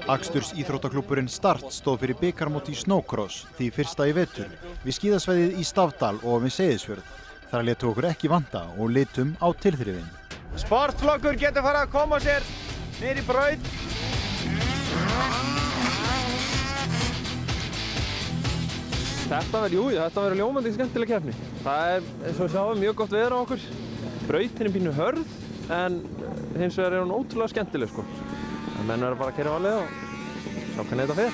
Aksturs íþróttaklúbburinn Start stóð fyrir bikarmóti í snowcross, því fyrsta í vetur, við skíðasvæðið í Stafdal og við Seyðisfjörð. Þar létu okkur ekki vanta og litum á tilþrifin. Sportflokkur getur farið að koma sér niður í braut. Þetta verður ljómandi skemmtileg keppni. Það er, eins og við sjáum, mjög gott veður á okkur. Brautin er pínu hörð, en hins vegar er hún ótrúlega skemmtileg, sko. Menn verður bara að keyra varlega og sjá hvernig þetta fer.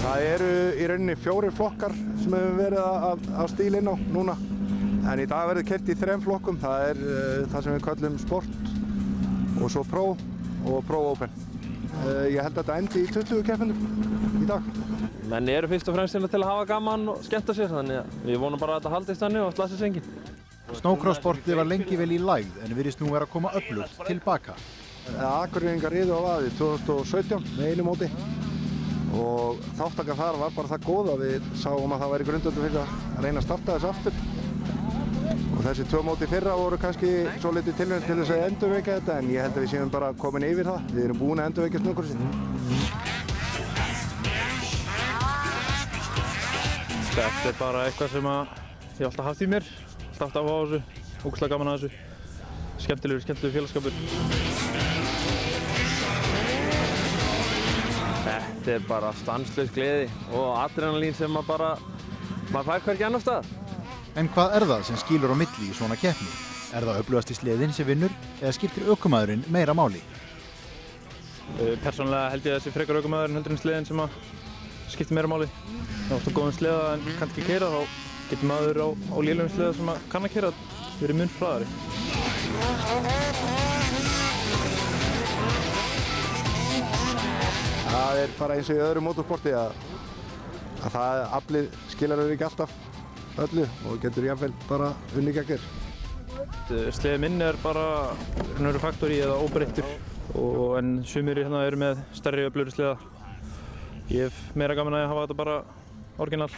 Það eru í rauninni 4 flokkar sem hefur verið að stíla inn á núna. En í dag verður keyrt í 3 flokkum. Það er það sem við köllum Sport og svo Pro og Pro Open. Ég held að þetta endi í 20 keppendum í dag. Menn eru fyrst og fremst til að hafa gaman og skemmta sér, þannig að við vonum bara að þetta haldist þannig og slasist enginn. Snowcross-sportið var lengi vel í lægð en virðist nú vera að koma öflugt tilbaka. Akureyringar riðu á vaði 2017 með einu móti og þátttakan þar var bara það góð að við sáum að það væri grundvöllur fyrir að reyna að starta þessu aftur. Og þessi 2 móti fyrra voru kannski svo litið tilraun til þess að endurvekja þetta, en ég held að við séum bara komin yfir það. Við erum búin að endurvekja snowcrossið. Þetta er bara eitthvað sem ég hef alltaf haft í mér, alltaf haft áhuga á þessu, ógeðslega gaman að þessu. Skemmtilegur félagsskapur. Þetta er bara stanslaus gleði og adrenalín sem maður fær hvergi annar stað. En hvað er það sem skilur á milli í svona keppni? Er það öflugasti sleðinn sem vinnur eða skiptir ökumaðurinn meira máli? Persónulega held ég að þessi frekar ökumaðurinn heldur en sleðinn sem skiptir meira máli. Það er ofta góðum sleða en kann ekki keyra, þá getur maður á lélegum sleða sem kann að keyra verið mun hraðari. Það er bara eins og í öðru motorsporti að það aflið skilar ekki alltaf öllu og getur jafnvel bara unnið gegn. Sleði minn er bara faktori eða óbreyttur, en sumir hérna eru með stærri öflugri sleða. Ég hef meira gaman að hafa þetta bara orginal.